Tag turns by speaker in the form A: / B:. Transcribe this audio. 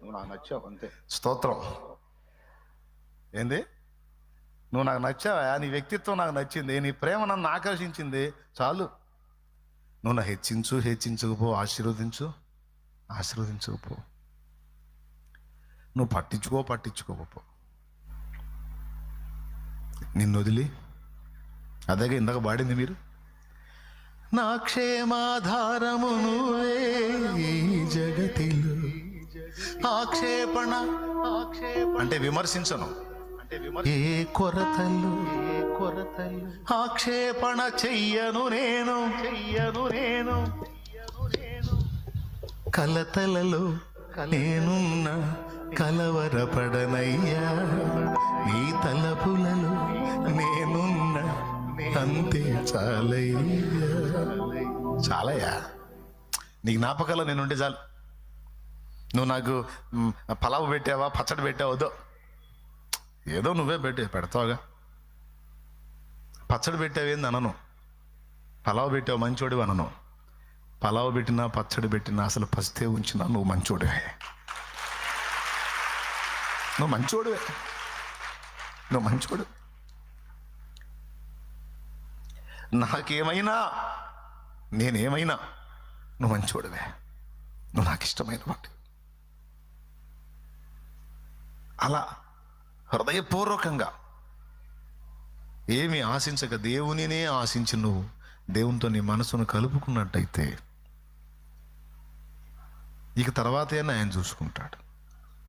A: నువ్వు నాకు నచ్చావు అంతే.
B: స్తోత్రం. ఏంది? నువ్వు నాకు నచ్చావా, నీ వ్యక్తిత్వం నాకు నచ్చింది, నీ ప్రేమ నన్ను ఆకర్షించింది, చాలు. నువ్వు నా హెచ్చించకపో, ఆశీర్వదించకపో, నువ్వు పట్టించుకోకపో, నిన్ను వదిలి, అదేగా ఇందాక పాడింది మీరు, నా క్షేమాధారము నువ్వే ఈ జగతిలో, ఆక్షేపణ అంటే విమర్శించను, ఏ కొరతలు ఆక్షేపణ చెయ్యను నేను, కలతలలో నేనున్న కలవరపడనయ్యా, నీ తలపులలో నేనున్న అంతే చాలయ్యా. చాలయ్యా, నీ జ్ఞాపకాల్లో నేనుంటే చాలు. నువ్వు నాకు పలావు పెట్టావా, పచ్చడి పెట్టావదో, ఏదో నువ్వే పెడతావుగా. పచ్చడి పెట్టావేంది అనను, పలావు పెట్టావు మంచోడివి అనను. పలావు పెట్టినా పచ్చడి పెట్టినా అసలు పస్తే ఉంచినా నువ్వు మంచోడివే, నువ్వు మంచోడు. నాకేమైనా నేనేమైనా నువ్వు మంచోడివే, నువ్వు నాకు ఇష్టమైన వాటి. అలా హృదయపూర్వకంగా ఏమి ఆశించక దేవునినే ఆశించి నువ్వు దేవునితో నీ మనసును కలుపుకున్నట్టయితే ఇక తర్వాతే ఆయన చూసుకుంటాడు.